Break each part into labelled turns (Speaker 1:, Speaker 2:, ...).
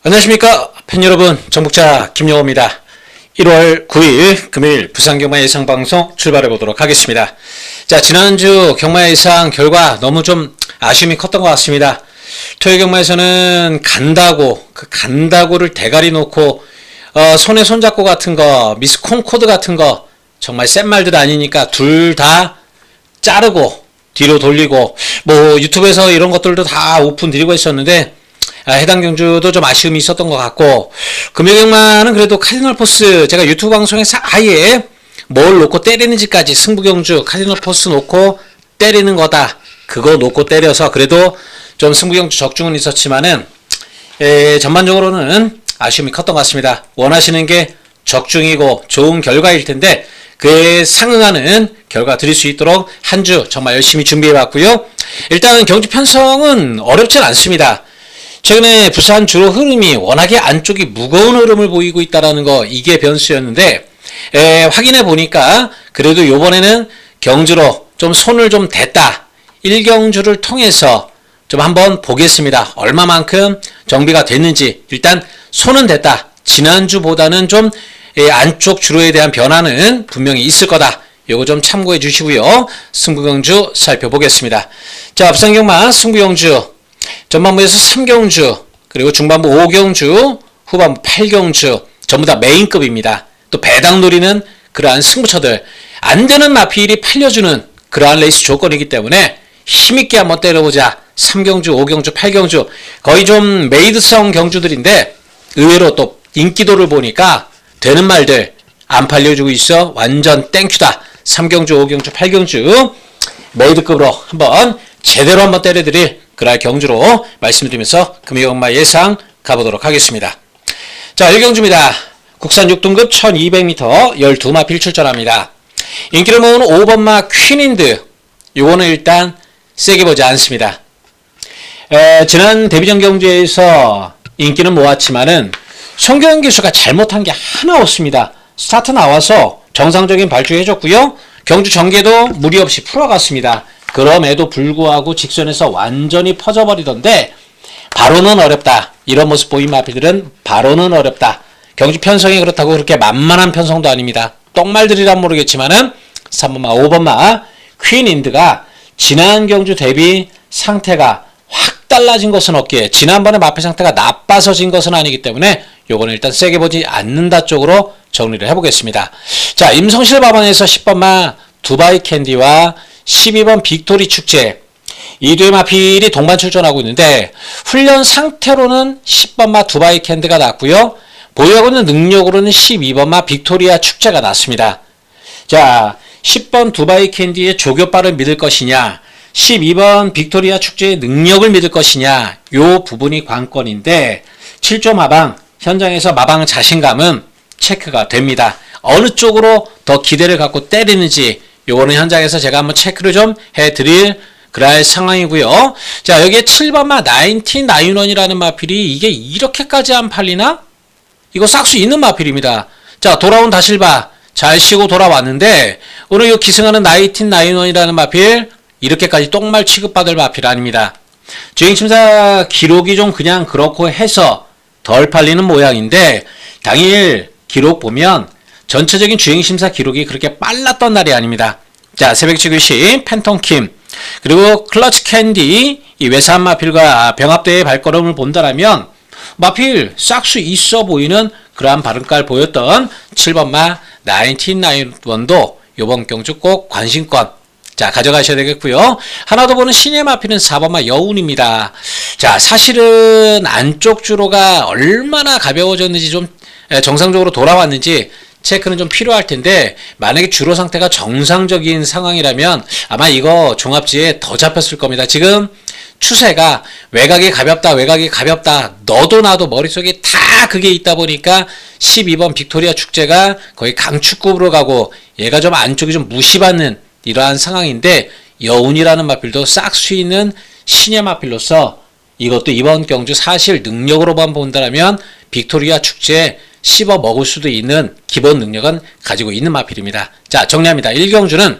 Speaker 1: 안녕하십니까 팬 여러분, 정복자 김영호입니다. 1월 9일 금요일 부산경마 예상방송 출발해 보도록 하겠습니다. 자, 지난주 경마 예상 결과 너무 좀 아쉬움이 컸던 것 같습니다. 토요 경마에서는 간다고를 대가리 놓고 손에 손잡고 같은 거, 미스 콩코드 같은 거 정말 센 말들 아니니까 둘 다 자르고 뒤로 돌리고 뭐 유튜브에서 이런 것들도 다 오픈 드리고 있었는데 해당 경주도 좀 아쉬움이 있었던 것 같고, 금요경마는 그래도 카디널 포스 제가 유튜브 방송에서 아예 뭘 놓고 때리는지까지 승부경주 카디널 포스 놓고 때리는 거다, 그거 놓고 때려서 그래도 좀 승부경주 적중은 있었지만은 전반적으로는 아쉬움이 컸던 것 같습니다. 원하시는 게 적중이고 좋은 결과일 텐데 그에 상응하는 결과 드릴 수 있도록 한 주 정말 열심히 준비해 봤고요. 일단 경주 편성은 어렵진 않습니다. 최근에 부산 주로 흐름이 워낙에 안쪽이 무거운 흐름을 보이고 있다는 거, 이게 변수였는데 확인해 보니까 그래도 요번에는 경주로 좀 손을 좀 댔다. 1경주를 통해서 좀 한번 보겠습니다. 얼마만큼 정비가 됐는지. 일단 손은 댔다. 지난주보다는 좀 안쪽 주로에 대한 변화는 분명히 있을 거다. 요거 좀 참고해 주시고요. 승부경주 살펴보겠습니다. 자, 부산경마 승부경주 전반부에서 3경주, 그리고 중반부 5경주, 후반부 8경주 전부 다 메인급입니다. 또 배당 노리는 그러한 승부처들, 안되는 마필이 팔려주는 그러한 레이스 조건이기 때문에 힘있게 한번 때려보자. 3경주, 5경주, 8경주 거의 좀 메이드성 경주들인데 의외로 또 인기도를 보니까 되는 말들 안 팔려주고 있어. 완전 땡큐다. 3경주, 5경주, 8경주 메이드급으로 한번 제대로 한번 때려드릴 그날 경주로 말씀드리면서 금요경마 예상 가보도록 하겠습니다. 자, 1경주입니다. 국산 6등급 1200m 12마필 출전합니다. 인기를 모으는 5번마 퀸인드, 요거는 일단 세게 보지 않습니다. 지난 데뷔전 경주에서 인기는 모았지만은 송교영 기수가 잘못한 게 하나 없습니다. 스타트 나와서 정상적인 발주해줬고요. 경주 전개도 무리 없이 풀어갔습니다. 그럼에도 불구하고 직선에서 완전히 퍼져버리던데 바로는 어렵다. 이런 모습 보인 마필들은 바로는 어렵다. 경주 편성이 그렇다고 그렇게 만만한 편성도 아닙니다. 똥말들이란 모르겠지만은 3번마 5번마 퀸인드가 지난 경주 대비 상태가 확 달라진 것은 없기에, 지난번에 마필 상태가 나빠서 진 것은 아니기 때문에 요거는 일단 세게 보지 않는다 쪽으로 정리를 해보겠습니다. 자, 임성실 법원에서 10번마 두바이 캔디와 12번 빅토리 축제, 이 두 마필이 동반 출전하고 있는데 훈련 상태로는 10번마 두바이 캔디가 낫고요. 보유하고 있는 능력으로는 12번마 빅토리아 축제가 낫습니다. 자, 10번 두바이 캔디의 조교빠를 믿을 것이냐, 12번 빅토리아 축제의 능력을 믿을 것이냐, 요 부분이 관건인데 7조 마방, 현장에서 마방 자신감은 체크가 됩니다. 어느 쪽으로 더 기대를 갖고 때리는지 요거는 현장에서 제가 한번 체크를 좀 해드릴 그럴 상황이고요. 자, 여기에 7번마 9991이라는 마필이 이게 이렇게까지 안 팔리나? 이거 싹수 있는 마필입니다. 자, 돌아온 다실바 잘 쉬고 돌아왔는데 오늘 이 기승하는 9991이라는 마필 이렇게까지 똥말 취급받을 마필 아닙니다. 주행심사 기록이 좀 그냥 그렇고 해서 덜 팔리는 모양인데 당일 기록 보면 전체적인 주행심사 기록이 그렇게 빨랐던 날이 아닙니다. 자, 새벽치규시 팬텀킴 그리고 클러치 캔디, 이 외산 마필과 병합대의 발걸음을 본다라면 마필 싹수 있어 보이는 그러한 발음깔 보였던 7번마 9991도 요번 경주 꼭 관심권 자 가져가셔야 되겠고요. 하나 더 보는 신예 마필은 4번마 여운입니다. 자, 사실은 안쪽 주로가 얼마나 가벼워졌는지 좀 정상적으로 돌아왔는지 체크는 좀 필요할 텐데, 만약에 주로 상태가 정상적인 상황이라면 아마 이거 종합지에 더 잡혔을 겁니다. 지금 추세가 외곽이 가볍다 너도 나도 머릿속에 다 그게 있다 보니까 12번 빅토리아 축제가 거의 강축급으로 가고 얘가 좀 안쪽이 좀 무시받는 이러한 상황인데, 여운이라는 마필도 싹수 있는 신예 마필로서 이것도 이번 경주 사실 능력으로만 본다면 빅토리아 축제에 씹어 먹을 수도 있는 기본 능력은 가지고 있는 마필입니다. 자, 정리합니다. 1경주는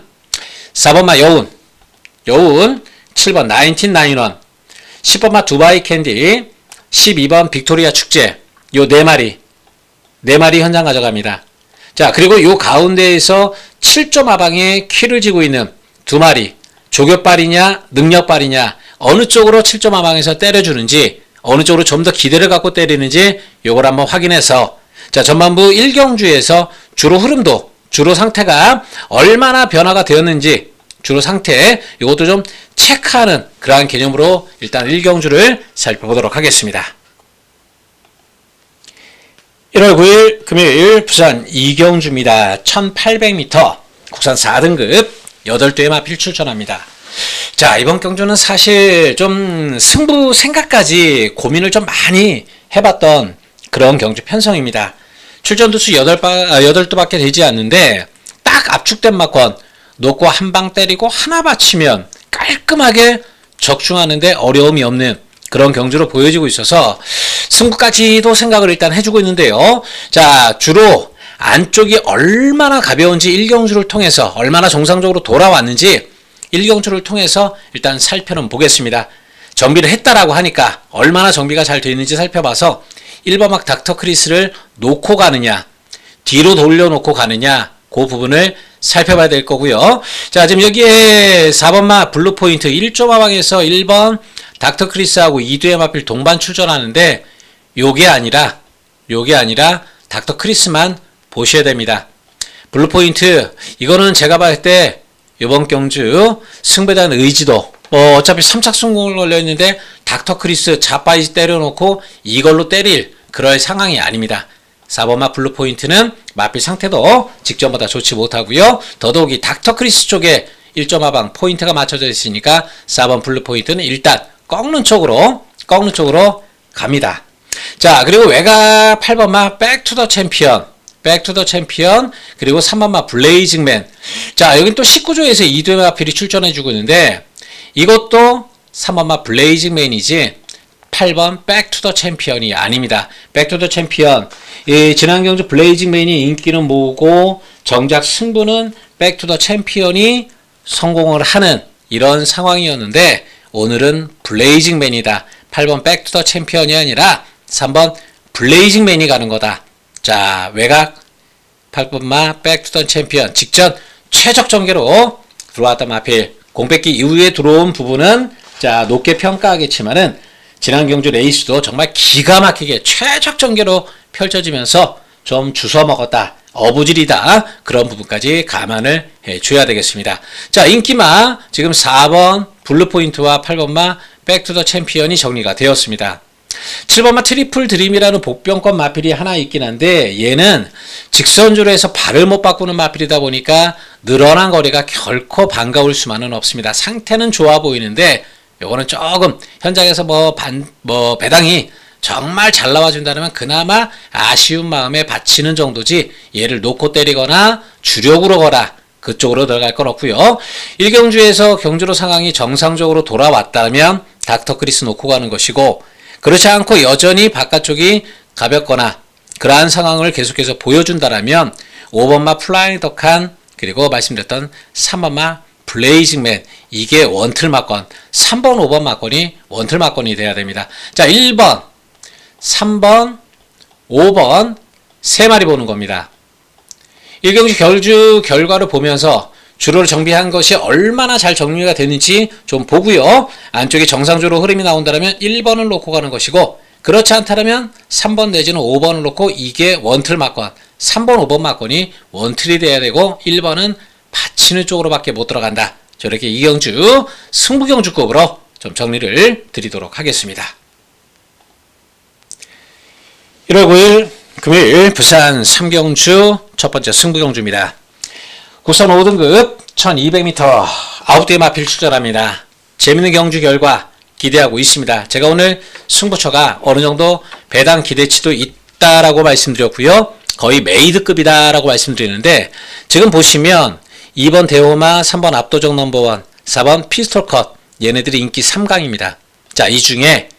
Speaker 1: 4번마 여운 7번 9991, 10번마 두바이 캔디, 12번 빅토리아 축제 요 4마리 현장 가져갑니다. 자, 그리고 요 가운데에서 7점 하방에 키를 쥐고 있는 2마리 조교빨이냐 능력빨이냐 어느 쪽으로 7점 하방에서 때려주는지 어느 쪽으로 좀 더 기대를 갖고 때리는지 요걸 한번 확인해서 자, 전반부 1경주에서 주로 흐름도 주로 상태가 얼마나 변화가 되었는지 주로 상태 이것도 좀 체크하는 그러한 개념으로 일단 1경주를 살펴보도록 하겠습니다. 1월 9일 금요일 부산 2경주입니다. 1800m 국산 4등급 8대의 마필 출전합니다. 자, 이번 경주는 사실 좀 승부 생각까지 고민을 좀 많이 해봤던 그런 경주 편성입니다. 출전 두수 8두밖에 되지 않는데 딱 압축된 막권 놓고 한 방 때리고 하나 받치면 깔끔하게 적중하는데 어려움이 없는 그런 경주로 보여지고 있어서 승부까지도 생각을 일단 해주고 있는데요. 자, 주로 안쪽이 얼마나 가벼운지 1경주를 통해서 얼마나 정상적으로 돌아왔는지 1경주를 통해서 일단 살펴는 보겠습니다. 정비를 했다라고 하니까 얼마나 정비가 잘 되어 있는지 살펴봐서 1번 막 닥터 크리스를 놓고 가느냐 뒤로 돌려놓고 가느냐 그 부분을 살펴봐야 될 거고요. 자, 지금 여기에 4번 마 블루 포인트 1점 하방에서 1번 닥터 크리스하고 2두의 마필 동반 출전하는데 요게 아니라 닥터 크리스만 보셔야 됩니다. 블루 포인트 이거는 제가 봤을 때 이번 경주 승부에 대한 의지도 어차피 3착 성공을 걸려있는데 닥터 크리스 자빠이지 때려놓고 이걸로 때릴 그럴 상황이 아닙니다. 4번마 블루 포인트는 마필 상태도 직전보다 좋지 못하고요. 더더욱이 닥터 크리스 쪽에 1점 하방 포인트가 맞춰져 있으니까 4번 블루 포인트는 일단 꺾는 쪽으로 갑니다. 자, 그리고 외곽 8번마 백투더 챔피언 그리고 3번마 블레이징맨. 자, 여긴 또 19조에서 2두의 마필이 출전해주고 있는데 이것도 3번마 블레이징맨이지 8번 백투더 챔피언이 아닙니다. 백투더 챔피언 지난 경주 블레이징맨이 인기는 모으고 정작 승부는 백투더 챔피언이 성공을 하는 이런 상황이었는데 오늘은 블레이징맨이다. 8번 백투더 챔피언이 아니라 3번 블레이징맨이 가는 거다. 자, 외곽 8번마 백투더 챔피언 직전 최적 전개로 들어왔던 마필 공백기 이후에 들어온 부분은 자, 높게 평가하겠지만은 지난 경주 레이스도 정말 기가 막히게 최적 전개로 펼쳐지면서 좀 주워 먹었다. 어부질이다. 그런 부분까지 감안을 해줘야 되겠습니다. 자, 인기마 지금 4번 블루포인트와 8번마 백투더 챔피언이 정리가 되었습니다. 7번마 트리플 드림이라는 복병권 마필이 하나 있긴 한데 얘는 직선주로 해서 발을 못 바꾸는 마필이다 보니까 늘어난 거리가 결코 반가울 수만은 없습니다. 상태는 좋아 보이는데 요거는 조금 현장에서 배당이 정말 잘 나와준다면 그나마 아쉬운 마음에 바치는 정도지 얘를 놓고 때리거나 주력으로 거라 그쪽으로 들어갈 건 없고요. 1경주에서 경주로 상황이 정상적으로 돌아왔다면 닥터 크리스 놓고 가는 것이고 그렇지 않고 여전히 바깥쪽이 가볍거나 그러한 상황을 계속해서 보여준다라면 5번마 플라잉 덕한 그리고 말씀드렸던 3번마 블레이징맨 이게 원틀 막권 3번 5번 막권이 원틀 막권이 돼야 됩니다. 자, 1번 3번 5번 3마리 보는 겁니다. 1경주 결주 결과를 보면서 주로를 정비한 것이 얼마나 잘 정리가 되는지 좀 보고요. 안쪽에 정상적으로 흐름이 나온다면 1번을 놓고 가는 것이고 그렇지 않다면 3번 내지는 5번을 놓고 이게 원틀 막권 3번 5번 막권이 원틀이 돼야 되고 1번은 받치는 쪽으로밖에 못 들어간다. 저렇게 2경주 승부경주급으로 좀 정리를 드리도록 하겠습니다. 1월 9일 금요일 부산 3경주 첫 번째 승부경주입니다. 국산 5등급 1200m 9대의 마필 출전합니다. 재밌는 경주 결과 기대하고 있습니다. 제가 오늘 승부처가 어느 정도 배당 기대치도 있다라고 말씀드렸고요. 거의 메이드급이다라고 말씀드리는데 지금 보시면 2번 대호마, 3번 압도적 넘버원, 4번 피스톨컷 얘네들이 인기 3강입니다. 자, 이 중에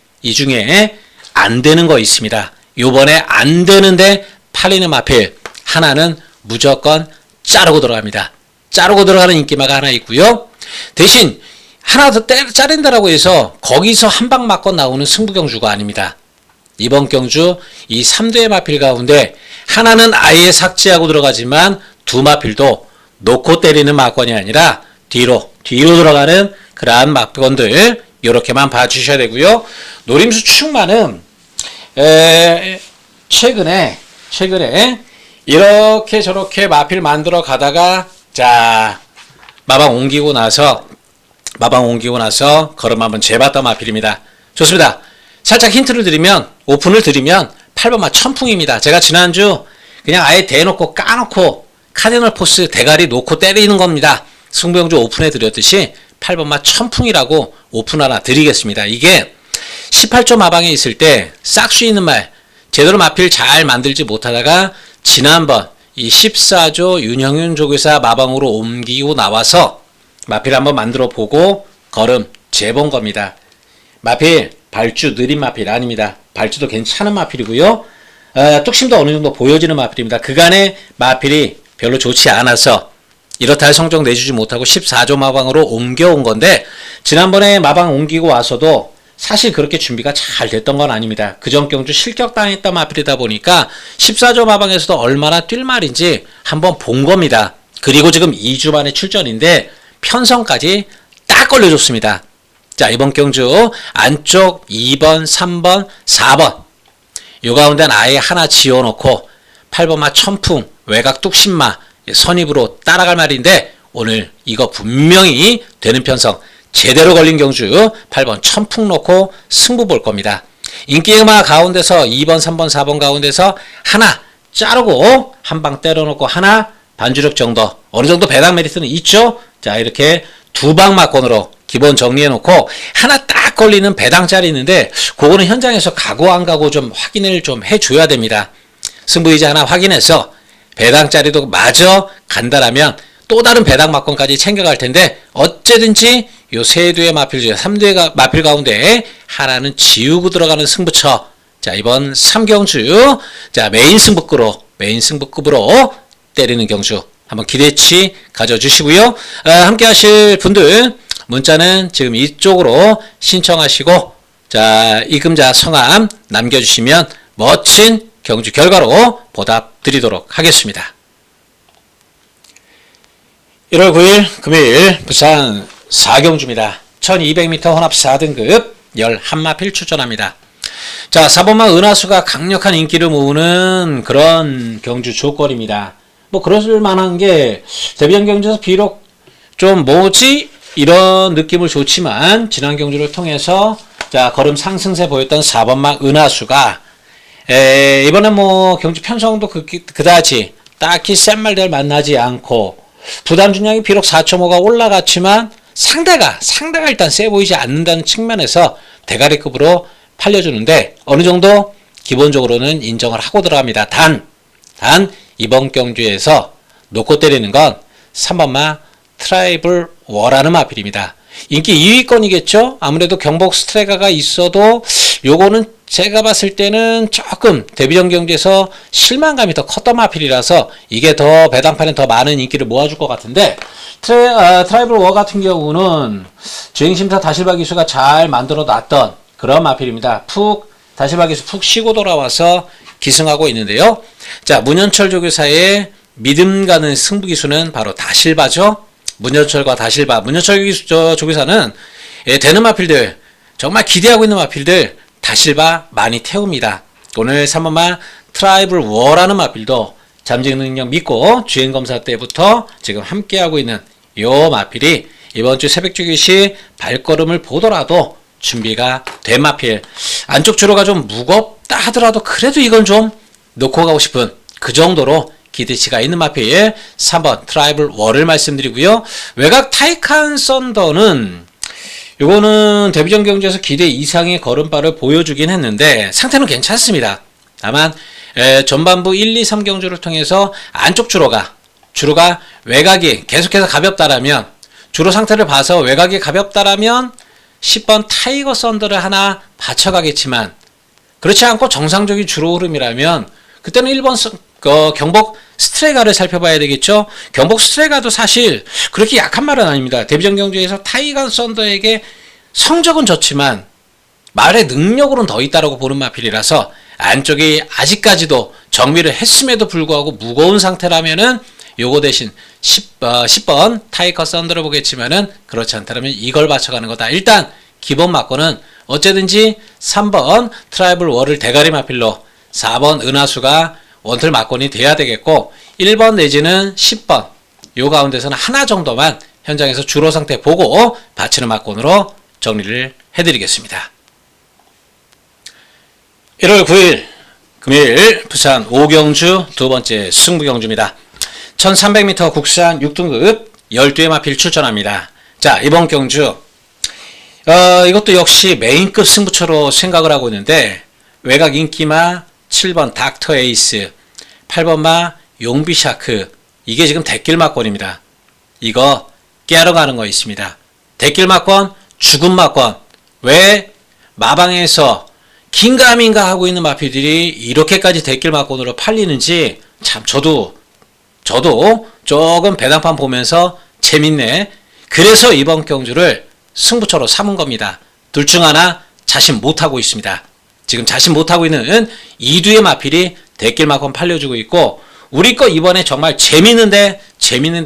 Speaker 1: 안 되는 거 있습니다. 요번에 안 되는데 팔리는 마필 하나는 무조건 자르고 들어갑니다. 자르고 들어가는 인기마가 하나 있고요. 대신 하나 더 자른다라고 해서 거기서 한 방 맞고 나오는 승부경주가 아닙니다. 이번 경주 이 3대의 마필 가운데 하나는 아예 삭제하고 들어가지만 두 마필도 놓고 때리는 막건이 아니라 뒤로 들어가는 그러한 막건들 이렇게만 봐주셔야 되고요. 노림수 충만은 최근에 이렇게 저렇게 마필 만들어 가다가 자 마방 옮기고 나서 걸음 한번 재봤던 마필입니다. 좋습니다. 살짝 힌트를 드리면 오픈을 드리면 8번마 천풍입니다. 제가 지난주 그냥 아예 대놓고 까놓고 카디널 포스 대가리 놓고 때리는 겁니다. 승부영주 오픈해 드렸듯이 8번마 천풍이라고 오픈 하나 드리겠습니다. 이게 18조 마방에 있을 때 싹수 있는 말 제대로 마필 잘 만들지 못하다가 지난번 이 14조 윤형윤 조교사 마방으로 옮기고 나와서 마필 한번 만들어 보고 걸음 재본 겁니다. 마필 발주 느린 마필 아닙니다. 발주도 괜찮은 마필이고요. 뚝심도 어느 정도 보여지는 마필입니다. 그간의 마필이 별로 좋지 않아서 이렇다 할 성적 내주지 못하고 14조 마방으로 옮겨온 건데 지난번에 마방 옮기고 와서도 사실 그렇게 준비가 잘 됐던 건 아닙니다. 그전 경주 실격당했던 마필이다 보니까 14조 마방에서도 얼마나 뛸 말인지 한번 본 겁니다. 그리고 지금 2주 만에 출전인데 편성까지 딱 걸려줬습니다. 자, 이번 경주 안쪽 2번, 3번, 4번 요 가운데는 아예 하나 지어놓고 8번마 천풍, 외곽 뚝심마 선입으로 따라갈 말인데 오늘 이거 분명히 되는 편성 제대로 걸린 경주 8번 천풍 놓고 승부 볼 겁니다. 인기음악 가운데서 2번, 3번, 4번 가운데서 하나 자르고 한 방 때려놓고 하나 반주력 정도 어느 정도 배당 메리트는 있죠. 자, 이렇게 두 방 막건으로 기본 정리해놓고 하나 딱 걸리는 배당짜리 있는데 그거는 현장에서 가고 안 가고 좀 확인을 좀 해줘야 됩니다. 승부의자 하나 확인해서 배당짜리도 마저 간다라면 또 다른 배당 막건까지 챙겨갈 텐데 어쨌든지 요 세 대의 마필 중에 3대의 마필 가운데 하나는 지우고 들어가는 승부처. 자, 이번 3경주 자 메인 승부급으로 때리는 경주 한번 기대치 가져주시고요. 함께 하실 분들 문자는 지금 이쪽으로 신청하시고 자 입금자 성함 남겨주시면 멋진 경주 결과로 보답 드리도록 하겠습니다. 1월 9일 금요일 부산 4경주입니다. 1200m 혼합 4등급 11마필 출전합니다. 자, 4번마 은하수가 강력한 인기를 모으는 그런 경주 조건입니다. 뭐 그럴 만한 게 데뷔한 경주에서 비록 좀 뭐지 이런 느낌을 줬지만 지난 경주를 통해서 자 걸음 상승세 보였던 4번마 은하수가 이번엔 뭐 경주 편성도 그다지 딱히 센 말들 만나지 않고 부담 중량이 비록 4.5가 올라갔지만 상대가 일단 세 보이지 않는다는 측면에서 대가리급으로 팔려주는데 어느 정도 기본적으로는 인정을 하고 들어갑니다. 단 이번 경주에서 놓고 때리는 건 3번마 트라이블 워라는 마필입니다. 인기 2위권이겠죠? 아무래도 경복 스트레가가 있어도 요거는 제가 봤을 때는 조금 데뷔전 경주에서 실망감이 더 컸던 마필이라서 이게 더 배당판에 더 많은 인기를 모아줄 것 같은데 트라이블 워 같은 경우는 주행심사 다실바 기수가 잘 만들어 놨던 그런 마필입니다. 다실바 기수 푹 쉬고 돌아와서 기승하고 있는데요. 자, 문현철 조교사의 믿음 가는 승부 기수는 바로 다실바죠. 문현철과 다실바. 문현철 조교사는 되는 마필들 정말 기대하고 있는 마필들 다실바 많이 태웁니다. 오늘 3번마 트라이블 워라는 마필도 잠재 능력 믿고 주행검사 때부터 지금 함께하고 있는 요 마필이 이번주 새벽주기 시 발걸음을 보더라도 준비가 된 마필. 안쪽 주로가 좀 무겁다 하더라도 그래도 이건 좀 놓고 가고 싶은 그 정도로 기대치가 있는 마필 3번 트라이블 워를 말씀드리고요. 외곽 타이칸 썬더는 요거는 데뷔전 경주에서 기대 이상의 걸음발을 보여주긴 했는데 상태는 괜찮습니다. 다만 전반부 1, 2, 3 경주를 통해서 안쪽 주로가 외곽이 계속해서 가볍다라면 주로 상태를 봐서 외곽이 가볍다라면 10번 타이거 썬더를 하나 받쳐가겠지만 그렇지 않고 정상적인 주로 흐름이라면 그때는 1번 경복 스트레가를 살펴봐야 되겠죠. 경복 스트레가도 사실 그렇게 약한 말은 아닙니다. 데뷔전 경주에서 타이거 썬더에게 성적은 좋지만 말의 능력으로는 더 있다라고 보는 마필이라서 안쪽이 아직까지도 정비를 했음에도 불구하고 무거운 상태라면은 요거 대신 10번 타이커 썬더를 보겠지만은 그렇지 않다면 이걸 맞춰가는 거다. 일단 기본 막고는 어쨌든지 3번 트라이블 월을 대가리 마필로 4번 은하수가 원틀 막건이 돼야 되겠고 1번 내지는 10번 요 가운데서는 하나 정도만 현장에서 주로 상태 보고 받치는 막건으로 정리를 해드리겠습니다. 1월 9일 금요일 부산 오경주 두 번째 승부 경주입니다. 1300m 국산 6등급 12회 마필 출전합니다. 자, 이번 경주 이것도 역시 메인급 승부처로 생각을 하고 있는데 외곽 인기마 7번 닥터 에이스 8번 마 용비샤크 이게 지금 대길 막권입니다. 이거 깨러 가는 거 있습니다. 대길 막권 죽음 막권 왜 마방에서 긴가민가 하고 있는 마필들이 이렇게까지 대길 막권으로 팔리는지 참 저도 조금 배당판 보면서 재밌네. 그래서 이번 경주를 승부처로 삼은 겁니다. 둘 중 하나 자신 못하고 있습니다. 지금 자신 못하고 있는 이두의 마필이 대길 막권 팔려주고 있고 우리 거 이번에 정말 재밌는데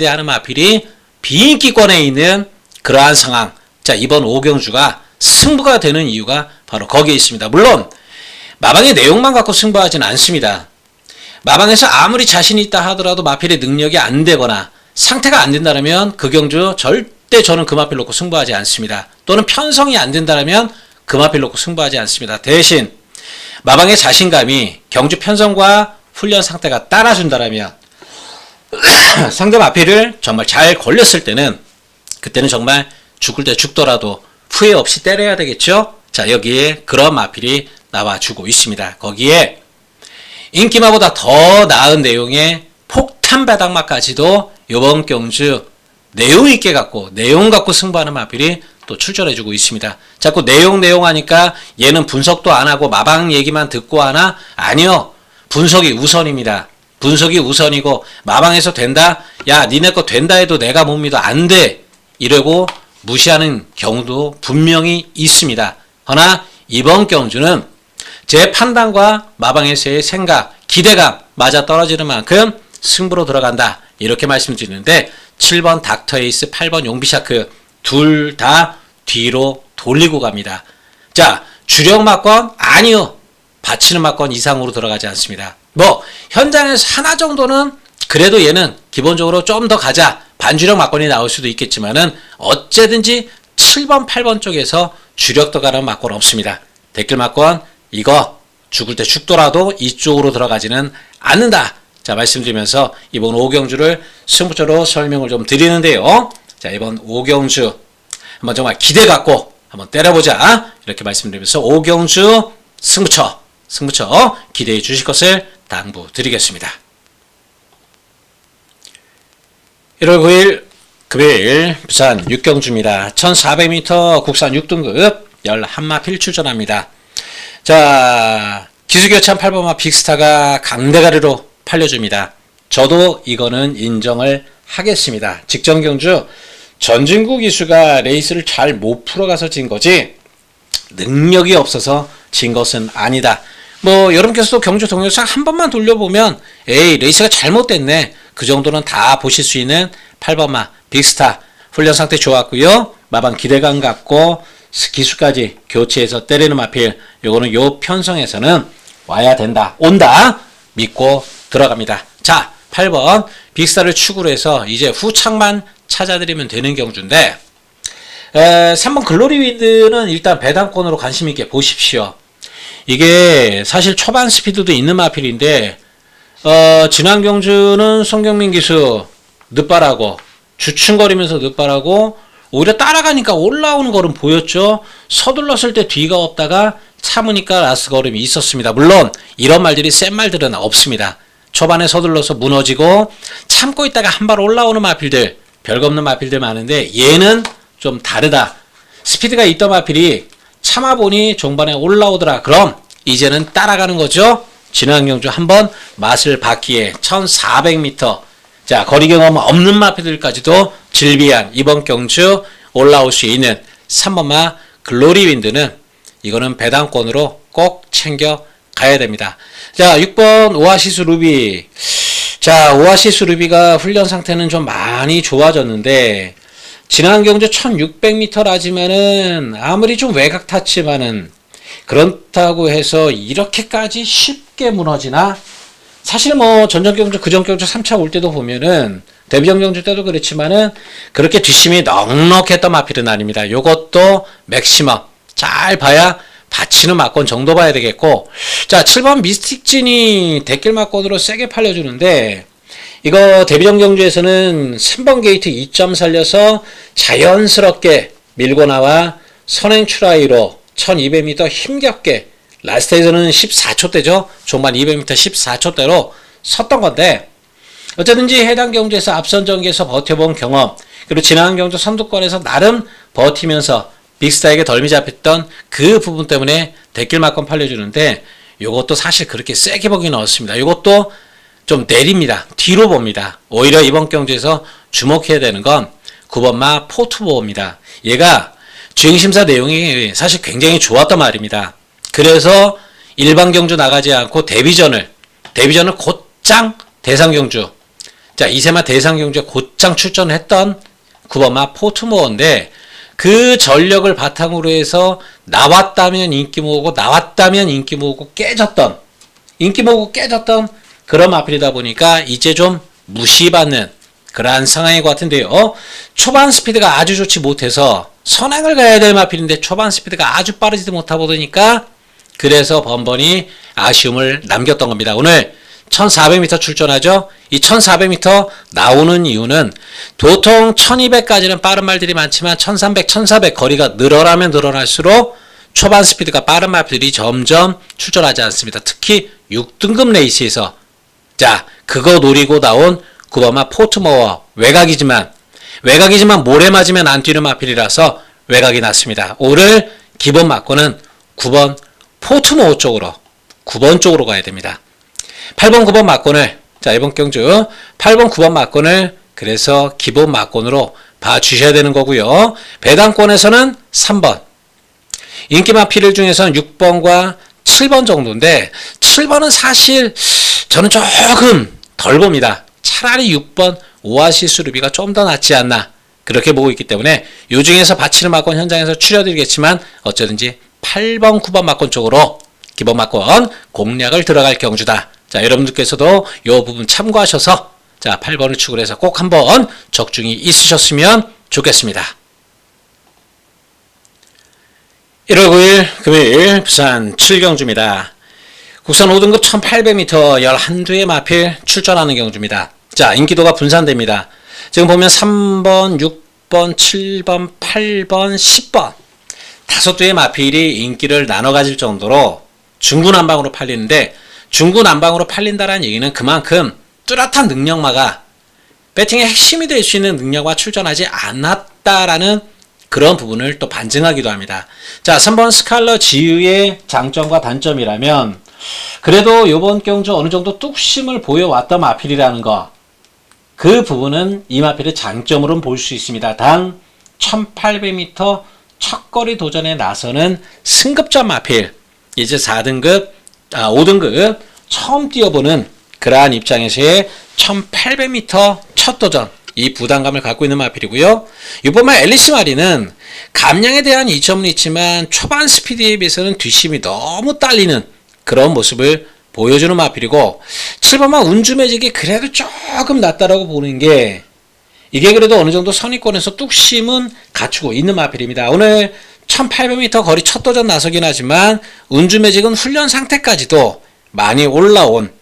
Speaker 1: 하는 마필이 비인기권에 있는 그러한 상황. 자, 이번 오경주가 승부가 되는 이유가 바로 거기에 있습니다. 물론 마방의 내용만 갖고 승부하지는 않습니다. 마방에서 아무리 자신이 있다 하더라도 마필의 능력이 안 되거나 상태가 안 된다면 그 경주 절대 저는 그 마필 놓고 승부하지 않습니다. 또는 편성이 안 된다면 그 마필 놓고 승부하지 않습니다. 대신 마방의 자신감이 경주 편성과 훈련 상태가 따라준다면 상대 마필을 정말 잘 걸렸을 때는 그때는 정말 죽을 때 죽더라도 후회 없이 때려야 되겠죠. 자, 여기에 그런 마필이 나와주고 있습니다. 거기에 인기마보다 더 나은 내용의 폭탄 배당마까지도 이번 경주 내용 있게 갖고 내용 갖고 승부하는 마필이 또 출전해주고 있습니다. 자꾸 내용 하니까 얘는 분석도 안 하고 마방 얘기만 듣고 하나? 아니요. 분석이 우선입니다. 분석이 우선이고 마방에서 된다? 야, 니네 거 된다 해도 내가 못 믿어. 안 돼. 이러고 무시하는 경우도 분명히 있습니다. 허나 이번 경주는 제 판단과 마방에서의 생각, 기대감 맞아떨어지는 만큼 승부로 들어간다. 이렇게 말씀드리는데 7번 닥터 에이스, 8번 용비샤크 둘 다 뒤로 돌리고 갑니다. 자, 주력 막권? 아니요. 받치는 막권 이상으로 들어가지 않습니다. 뭐 현장에서 하나 정도는 그래도 얘는 기본적으로 좀 더 가자. 반주력 막권이 나올 수도 있겠지만은 어째든지 7번, 8번 쪽에서 주력 들어가는 막권 없습니다. 댓글 막권 이거 죽을 때 죽더라도 이쪽으로 들어가지는 않는다. 자, 말씀드리면서 이번 오경주를 승부처로 설명을 좀 드리는데요. 자, 이번 오경주 한번 정말 기대 갖고 한번 때려보자. 이렇게 말씀드리면서 오경주 승부처 기대해 주실 것을 당부드리겠습니다. 1월 9일 금요일 부산 6경주입니다. 1400m 국산 6등급 11마필 출전합니다. 자, 기수교찬 8번마 빅스타가 강대가리로 팔려줍니다. 저도 이거는 인정을 하겠습니다. 직전 경주 전진구 기수가 레이스를 잘 못 풀어가서 진 거지 능력이 없어서 진 것은 아니다. 뭐 여러분께서도 경주 동영상 한 번만 돌려보면 에이 레이스가 잘못됐네. 그 정도는 다 보실 수 있는 8번마 빅스타 훈련 상태 좋았고요. 마방 기대감 갖고 기수까지 교체해서 때리는 마필 요거는 요 편성에서는 와야 된다. 온다. 믿고 들어갑니다. 자, 8번 빅스타를 축으로 해서 이제 후창만 찾아드리면 되는 경주인데 3번 글로리 윈드는 일단 배당권으로 관심 있게 보십시오. 이게 사실 초반 스피드도 있는 마필인데 지난 경주는 송경민 기수 늦발하고 주춤거리면서 늦발하고 오히려 따라가니까 올라오는 걸음 보였죠. 서둘렀을 때 뒤가 없다가 참으니까 라스 걸음이 있었습니다. 물론 이런 말들이 센 말들은 없습니다. 초반에 서둘러서 무너지고 참고 있다가 한 발 올라오는 마필들 별거 없는 마필들 많은데 얘는 좀 다르다. 스피드가 있던 마필이 참아보니 종반에 올라오더라. 그럼 이제는 따라가는 거죠. 지난 경주 한번 맛을 봤기에 1400m 자, 거리 경험 없는 마필들까지도 질비한 이번 경주 올라올 수 있는 3번마 글로리 윈드는 이거는 배당권으로 꼭 챙겨 가야 됩니다. 자, 6번 오아시스 루비. 자, 오아시스 루비가 훈련 상태는 좀 많이 좋아졌는데 지난 경주 1600m라지만은 아무리 좀 외곽 탔지만은 그렇다고 해서 이렇게까지 쉽게 무너지나? 사실 뭐 전전 경주, 그전 경주 3차 올 때도 보면은 데뷔전 경주 때도 그렇지만은 그렇게 뒷심이 넉넉했던 마필은 아닙니다. 요것도 맥시멈 잘 봐야 받치는 막권 정도 봐야 되겠고, 자 7번 미스틱진이 대길 막권으로 세게 팔려주는데 이거 데뷔전 경주에서는 3번 게이트 2점 살려서 자연스럽게 밀고 나와 선행 추라이로 1200m 힘겹게 라스트에서는 14초대죠. 종반 200m 14초대로 섰던 건데 어쨌든지 해당 경주에서 앞선 전기에서 버텨본 경험, 그리고 지난 경주 선두권에서 나름 버티면서 빅스타에게 덜미 잡혔던 그 부분 때문에 대길 막권 팔려주는데 이것도 사실 그렇게 세게 보기는 어렵습니다. 이것도 좀 내립니다. 뒤로 봅니다. 오히려 이번 경주에서 주목해야 되는 건 9번마 포트보입니다. 얘가 주행심사 내용이 사실 굉장히 좋았단 말입니다. 그래서 일반 경주 나가지 않고 데뷔전을 곧장 대상경주, 자 이세마 대상경주에 곧장 출전했던 9번마 포트모어인데 그 전력을 바탕으로 해서 나왔다면 인기 모으고 깨졌던 그런 마필이다 보니까 이제 좀 무시받는 그러한 상황인 것 같은데요. 초반 스피드가 아주 좋지 못해서 선행을 가야 될 마필인데 초반 스피드가 아주 빠르지도 못하고 보니까 그래서 번번이 아쉬움을 남겼던 겁니다. 오늘 1400m 출전하죠. 이 1400m 나오는 이유는 보통 1200까지는 빠른 말들이 많지만 1300, 1400 거리가 늘어나면 늘어날수록 초반 스피드가 빠른 말들이 점점 출전하지 않습니다. 특히 6등급 레이스에서 자 그거 노리고 나온 9번마 포트모어 외곽이지만 모래 맞으면 안 뛰는 마필이라서 외곽이 났습니다. 오늘 기본 막고는 9번 포트모어 쪽으로 9번 쪽으로 가야 됩니다. 8번 9번 막권을 자 이번 경주 8번 9번 막권을 그래서 기본 막권으로 봐주셔야 되는 거고요. 배당권에서는 3번 인기 마필 중에서는 6번과 7번 정도인데 7번은 사실 저는 조금 덜 봅니다. 차라리 6번 오아시스 루비가 좀 더 낫지 않나 그렇게 보고 있기 때문에 이 중에서 바치는 막권 현장에서 추려드리겠지만 어쩌든지 8번 9번 막권 쪽으로 기본 막권 공략을 들어갈 경주다. 자 여러분들께서도 이 부분 참고하셔서 자 8번을 축을 해서 꼭 한번 적중이 있으셨으면 좋겠습니다. 1월 9일 금요일 부산 7경주입니다. 국산 5등급 1800m 11두의 마필 출전하는 경주입니다. 자 인기도가 분산됩니다. 지금 보면 3번, 6번, 7번, 8번, 10번 5두의 마필이 인기를 나눠 가질 정도로 중구난방으로 팔리는데 중구난방으로 팔린다는 얘기는 그만큼 뚜렷한 능력마가 배팅의 핵심이 될 수 있는 능력과 출전하지 않았다라는 그런 부분을 또 반증하기도 합니다. 자 3번 스칼러 지유의 장점과 단점이라면 그래도 이번 경주 어느 정도 뚝심을 보여왔던 마필이라는 거 그 부분은 이 마필의 장점으로는 볼 수 있습니다. 단 1800m 첫거리 도전에 나서는 승급전 마필 이제 5등급 처음 뛰어보는 그러한 입장에서의 1800m 첫 도전 이 부담감을 갖고 있는 마필이고요. 이번만 앨리스 마리는 감량에 대한 이점은 있지만 초반 스피드에 비해서는 뒷심이 너무 딸리는 그런 모습을 보여주는 마필이고 7번만 운주 매직이 그래도 조금 낫다라고 보는 게 이게 그래도 어느 정도 선의권에서 뚝심은 갖추고 있는 마필입니다. 오늘 1800m 거리 첫 도전 나서긴 하지만 운주 매직은 훈련 상태까지도 많이 올라온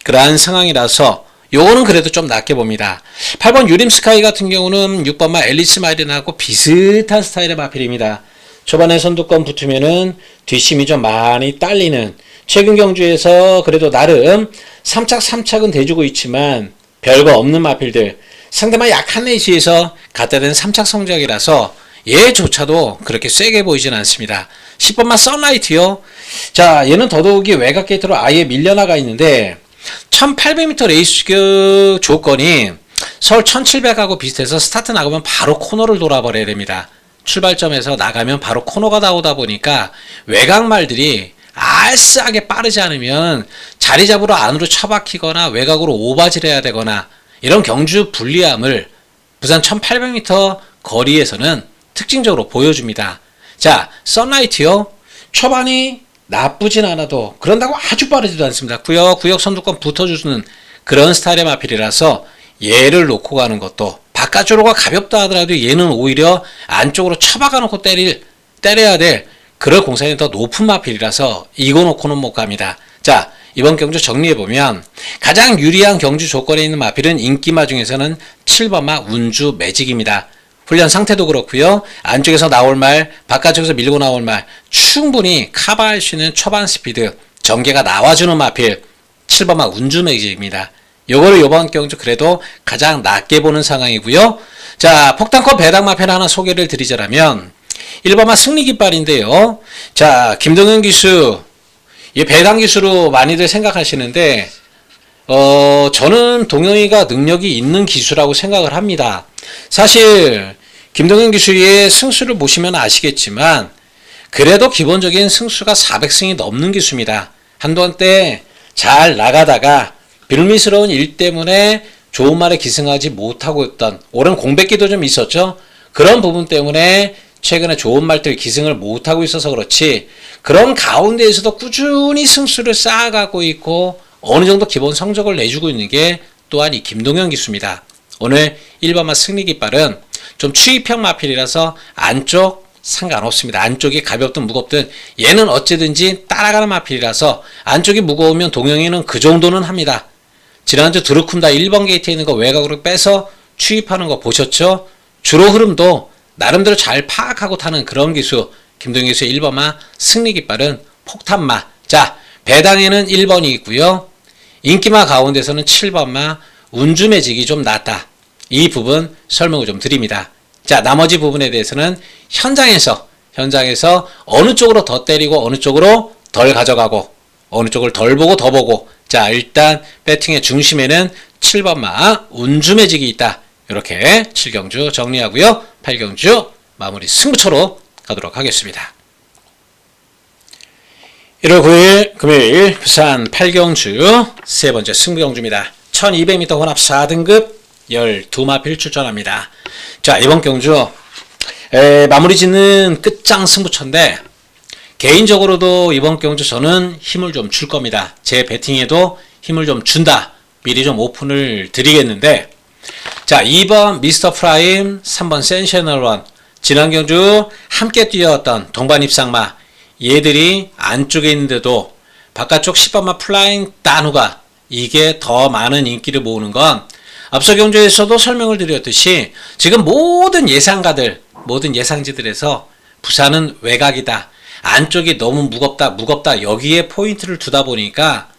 Speaker 1: 그러한 상황이라서 요거는 그래도 좀 낮게 봅니다. 8번 유림 스카이 같은 경우는 6번마 앨리스 마린하고 비슷한 스타일의 마필입니다. 초반에 선두권 붙으면은 뒷심이 좀 많이 딸리는 최근 경주에서 그래도 나름 3착은 대주고 있지만 별거 없는 마필들 상대방 약한 레이스에서 갖다 댄 3착 성적이라서 얘조차도 그렇게 세게 보이진 않습니다. 10번만 썬라이트요. 자 얘는 더더욱이 외곽 게이트로 아예 밀려나가 있는데 1800m 레이스 조건이 서울 1700하고 비슷해서 스타트 나가면 바로 코너를 돌아버려야 됩니다. 출발점에서 나가면 바로 코너가 나오다 보니까 외곽말들이 알싸하게 빠르지 않으면 자리 잡으러 안으로 처박히거나 외곽으로 오바질 해야 되거나 이런 경주 불리함을 부산 1800m 거리에서는 특징적으로 보여줍니다. 자, 썬라이트요. 초반이 나쁘진 않아도 그런다고 아주 빠르지도 않습니다. 구역 선두권 붙어주는 그런 스타일의 마필이라서 얘를 놓고 가는 것도 바깥쪽으로가 가볍다 하더라도 얘는 오히려 안쪽으로 처박아 놓고 때려야 될 그럴 공산이 더 높은 마필이라서 이거 놓고는 못 갑니다. 자, 이번 경주 정리해보면 가장 유리한 경주 조건에 있는 마필은 인기마 중에서는 7번마 운주 매직입니다. 훈련 상태도 그렇고요. 안쪽에서 나올 말, 바깥쪽에서 밀고 나올 말 충분히 커버할 수 있는 초반 스피드, 전개가 나와주는 마필 7번마 운주 매직입니다. 요거를 이번 경주 그래도 가장 낮게 보는 상황이고요. 자, 폭탄컵 배당 마필 하나 소개를 드리자면 1번마 승리 깃발인데요. 자, 김동현 기수 이 배당 기수로 많이들 생각하시는데 저는 동영이가 능력이 있는 기수라고 생각을 합니다. 사실 김동현 기수의 승수를 보시면 아시겠지만 그래도 기본적인 승수가 400승이 넘는 기수입니다. 한동안 때 잘 나가다가 빌미스러운 일 때문에 좋은 말에 기승하지 못하고 있던 오랜 공백기도 좀 있었죠. 그런 부분 때문에 최근에 좋은 말들 기승을 못하고 있어서 그렇지 그런 가운데에서도 꾸준히 승수를 쌓아가고 있고 어느 정도 기본 성적을 내주고 있는 게 또한 이 김동현 기수입니다. 오늘 1번마 승리 깃발은 좀 추입형 마필이라서 안쪽 상관없습니다. 안쪽이 가볍든 무겁든 얘는 어찌든지 따라가는 마필이라서 안쪽이 무거우면 동영이는 그 정도는 합니다. 지난주 드루쿰다 1번 게이트에 있는 거 외곽으로 빼서 추입하는 거 보셨죠? 주로 흐름도 나름대로 잘 파악하고 타는 그런 기수 김동현 기수의 1번마 승리 깃발은 폭탄마. 자, 배당에는 1번이 있고요. 인기마 가운데서는 7번마 운주 매직이 좀 낫다. 이 부분 설명을 좀 드립니다. 자, 나머지 부분에 대해서는 현장에서 어느 쪽으로 더 때리고 어느 쪽으로 덜 가져가고 어느 쪽을 덜 보고 더 보고 자, 일단 배팅의 중심에는 7번마 운주 매직이 있다. 이렇게 7경주 정리하고요. 8경주 마무리 승부처로 가도록 하겠습니다. 1월 9일 금요일 부산 8경주 세 번째 승부경주입니다. 1200m 혼합 4등급 12마필 출전합니다. 자, 이번 경주 마무리 짓는 끝장 승부처인데 개인적으로도 이번 경주 저는 힘을 좀 줄 겁니다. 제 배팅에도 힘을 좀 준다. 미리 좀 오픈을 드리겠는데 자, 2번 미스터 프라임, 3번 센셔널1 지난 경주 함께 뛰어왔던 동반 입상마 얘들이 안쪽에 있는데도 바깥쪽 10번마 플라잉 따누가 이게 더 많은 인기를 모으는 건 앞서 경주에서도 설명을 드렸듯이 지금 모든 예상가들 모든 예상지들에서 부산은 외곽이다. 안쪽이 너무 무겁다 여기에 포인트를 두다 보니까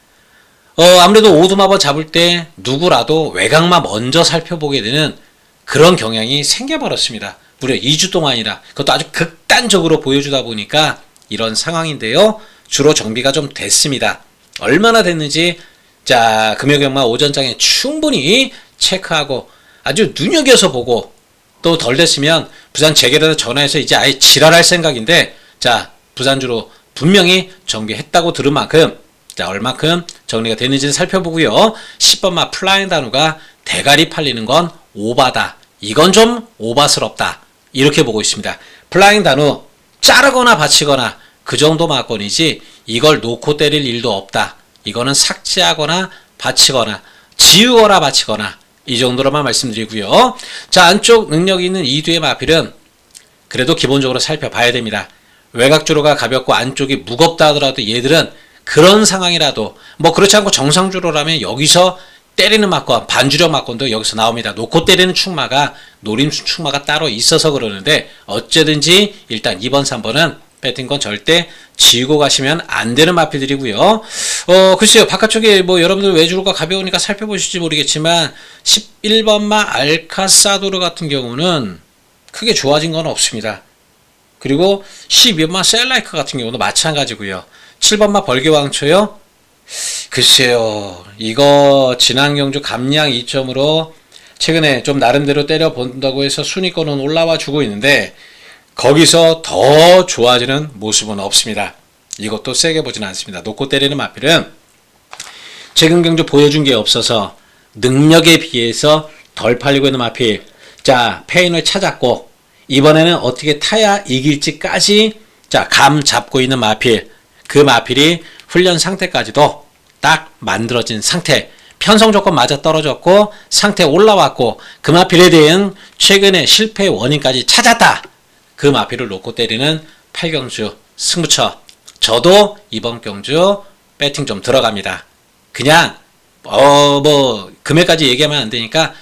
Speaker 1: 아무래도 오두마법 잡을 때 누구라도 외곽만 먼저 살펴보게 되는 그런 경향이 생겨버렸습니다. 무려 2주 동안이라 그것도 아주 극단적으로 보여주다 보니까 이런 상황인데요. 주로 정비가 좀 됐습니다. 얼마나 됐는지 자, 금요경마 오전장에 충분히 체크하고 아주 눈여겨서 보고 또 덜 됐으면 부산 재결에다 전화해서 이제 아예 지랄할 생각인데 자, 부산주로 분명히 정비했다고 들은 만큼 자, 얼마큼 정리가 됐는지는 살펴보고요. 10번마 플라잉 단우가 대가리 팔리는 건 오바다. 이건 좀 오바스럽다. 이렇게 보고 있습니다. 플라잉 단우 자르거나 받치거나 그 정도 막건이지 이걸 놓고 때릴 일도 없다. 이거는 삭제하거나 받치거나 지우거나 받치거나 이 정도로만 말씀드리고요. 자, 안쪽 능력이 있는 이두의 마필은 그래도 기본적으로 살펴봐야 됩니다. 외곽주로가 가볍고 안쪽이 무겁다 하더라도 얘들은 그런 상황이라도 뭐 그렇지 않고 정상주로라면 여기서 때리는 막건 반주력 막건도 여기서 나옵니다. 놓고 때리는 축마가 노림수 축마가 따로 있어서 그러는데 어쨌든지 일단 2번 3번은 배팅건 절대 지우고 가시면 안 되는 마필들이고요. 글쎄요. 바깥쪽에 뭐 여러분들 외주로가 가벼우니까 살펴보실지 모르겠지만 11번마 알카사도르 같은 경우는 크게 좋아진 건 없습니다. 그리고 12번마 셀라이크 같은 경우도 마찬가지고요. 7번마 벌교왕초요. 글쎄요. 이거 지난 경주 감량 2점으로 최근에 좀 나름대로 때려본다고 해서 순위권은 올라와 주고 있는데 거기서 더 좋아지는 모습은 없습니다. 이것도 세게 보진 않습니다. 놓고 때리는 마필은 최근 경주 보여준 게 없어서 능력에 비해서 덜 팔리고 있는 마필. 자, 페인을 찾았고 이번에는 어떻게 타야 이길지까지 감 잡고 있는 마필. 그 마필이 훈련 상태까지도 딱 만들어진 상태. 편성 조건 맞아 떨어졌고 상태 올라왔고 그 마필에 대한 최근의 실패 원인까지 찾았다. 그 마필을 놓고 때리는 8경주 승부처. 저도 이번 경주 배팅 좀 들어갑니다. 그냥 금액까지 얘기하면 안 되니까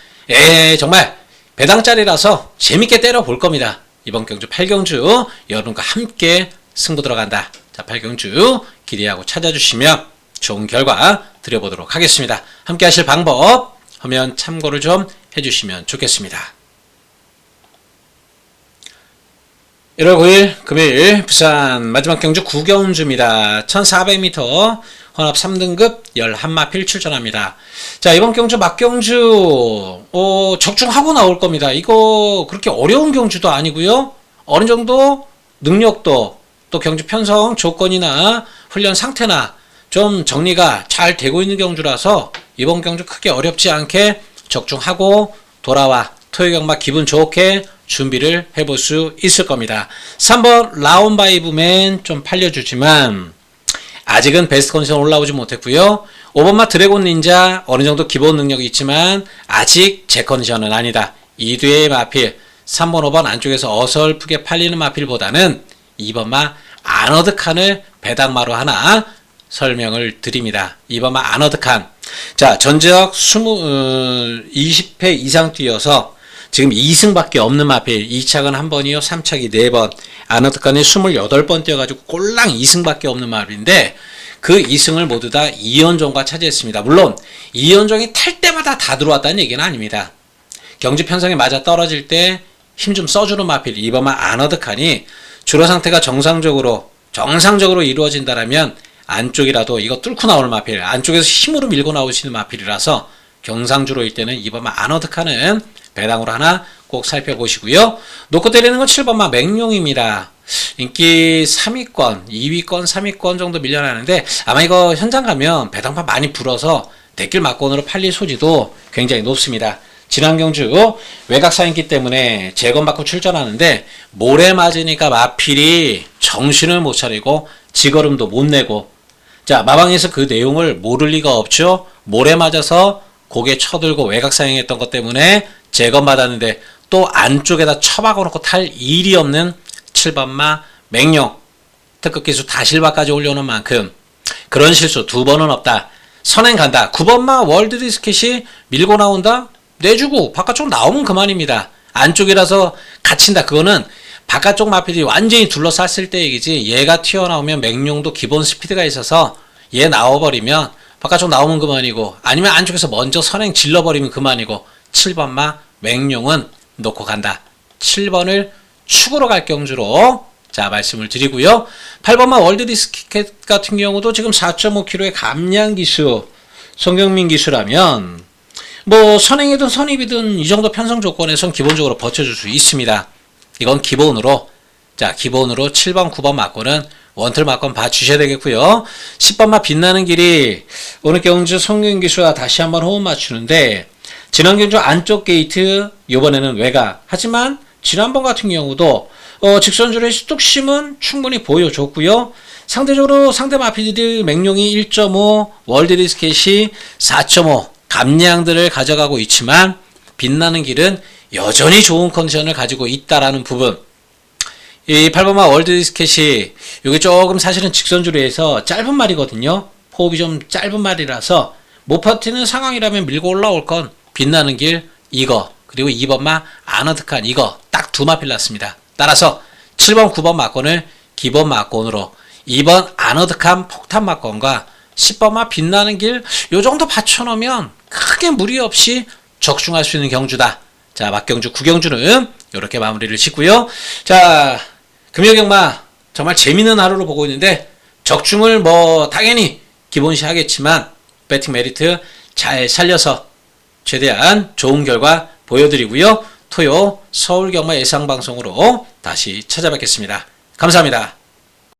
Speaker 1: 정말 배당짜리라서 재밌게 때려볼 겁니다. 이번 경주 8경주 여러분과 함께 승부 들어간다. 자, 8경주 기대하고 찾아주시면 좋은 결과 드려보도록 하겠습니다. 함께 하실 방법 화면 참고를 좀 해주시면 좋겠습니다. 1월 9일 금요일 부산 마지막 경주 9경주입니다. 1400m 혼합 3등급 11마필 출전합니다. 자, 이번 경주 막경주 적중하고 나올 겁니다. 이거 그렇게 어려운 경주도 아니고요. 어느 정도 능력도 또 경주 편성 조건이나 훈련 상태나 좀 정리가 잘 되고 있는 경주라서 이번 경주 크게 어렵지 않게 적중하고 돌아와 토요경마 기분 좋게 준비를 해볼 수 있을 겁니다. 3번 라온바이브맨 좀 팔려주지만 아직은 베스트 컨디션 올라오지 못했고요. 5번마 드래곤 닌자 어느 정도 기본 능력이 있지만 아직 제 컨디션은 아니다. 2뒤의 마필 3번 5번 안쪽에서 어설프게 팔리는 마필보다는 2번마 아너드칸을 배당마로 하나 설명을 드립니다. 2번마 아너드칸. 자, 전적 20회 이상 뛰어서 지금 2승밖에 없는 마필. 2착은 1번이요 3착이 4번. 아너드칸이 28번 뛰어가지고 꼴랑 2승밖에 없는 마필인데 그 2승을 모두 다 이연종과 차지했습니다. 물론 이연종이 탈 때마다 다 들어왔다는 얘기는 아닙니다. 경지 편성에 맞아 떨어질 때 힘 좀 써주는 마필. 2번마 아너드칸이 주로 상태가 정상적으로 이루어진다라면 안쪽이라도 이거 뚫고 나오는 마필. 안쪽에서 힘으로 밀고 나오시는 마필이라서 경상주로일 때는 2번마 아너드칸은 배당으로 하나 꼭 살펴보시고요. 놓고 때리는 건 7번마 맹룡입니다. 인기 3위권, 2위권, 3위권 정도 밀려나는데 아마 이거 현장 가면 배당파 많이 불어서 대길 막권으로 팔릴 소지도 굉장히 높습니다. 지난 경주 외곽사인기 때문에 재건받고 출전하는데 모래 맞으니까 마필이 정신을 못 차리고 지거름도 못 내고 자, 마방에서 그 내용을 모를 리가 없죠. 모래 맞아서 고개 쳐들고 외곽사행했던 것 때문에 재건받았는데 또 안쪽에다 처박아놓고 탈 일이 없는 7번마 맹룡. 특급 기수 다실바까지 올려놓은 만큼 그런 실수 2번은 없다. 선행 간다. 9번마 월드 디스켓이 밀고 나온다. 내주고 바깥쪽 나오면 그만입니다. 안쪽이라서 갇힌다. 그거는 바깥쪽 마필이 완전히 둘러쌌을 때 얘기지. 얘가 튀어나오면 맹룡도 기본 스피드가 있어서 얘 나와버리면 바깥쪽 나오면 그만이고 아니면 안쪽에서 먼저 선행 질러버리면 그만이고 7번마 맹룡은 놓고 간다. 7번을 축으로 갈 경주로 자 말씀을 드리고요. 8번마 월드디스켓 같은 경우도 지금 4.5kg의 감량 기수 송경민 기수라면 뭐 선행이든 선입이든 이 정도 편성 조건에선 기본적으로 버텨줄 수 있습니다. 이건 기본으로 7번 9번 맞고는 원틀 맞건 봐주셔야 되겠고요. 10번마 빛나는 길이 오늘 경주 송경 기수와 다시 한번 호흡 맞추는데 지난 경주 안쪽 게이트 이번에는 외곽. 하지만 지난번 같은 경우도 직선줄의 뚝심은 충분히 보여줬고요. 상대적으로 상대 마필들 맹룡이 1.5 월드디스켓이 4.5 감량들을 가져가고 있지만 빛나는 길은 여전히 좋은 컨디션을 가지고 있다라는 부분. 이 8번마 월드디스켓이 이게 조금 사실은 직선줄에서 짧은 말이거든요. 호흡이 좀 짧은 말이라서 못 버티는 상황이라면 밀고 올라올 건 빛나는 길 이거 그리고 2번마 아너드칸 이거 딱 2마필 났습니다. 따라서 7번 9번 막건을 기본 막건으로 2번 아너드칸 폭탄 막건과 10번마 빛나는 길 요정도 받쳐놓으면 크게 무리 없이 적중할 수 있는 경주다. 자, 막경주 9경주는 이렇게 마무리를 짓고요. 자, 금요경마 정말 재밌는 하루로 보고 있는데 적중을 뭐 당연히 기본시 하겠지만 배팅 메리트 잘 살려서 최대한 좋은 결과 보여드리고요. 토요 서울 경마 예상 방송으로 다시 찾아뵙겠습니다. 감사합니다.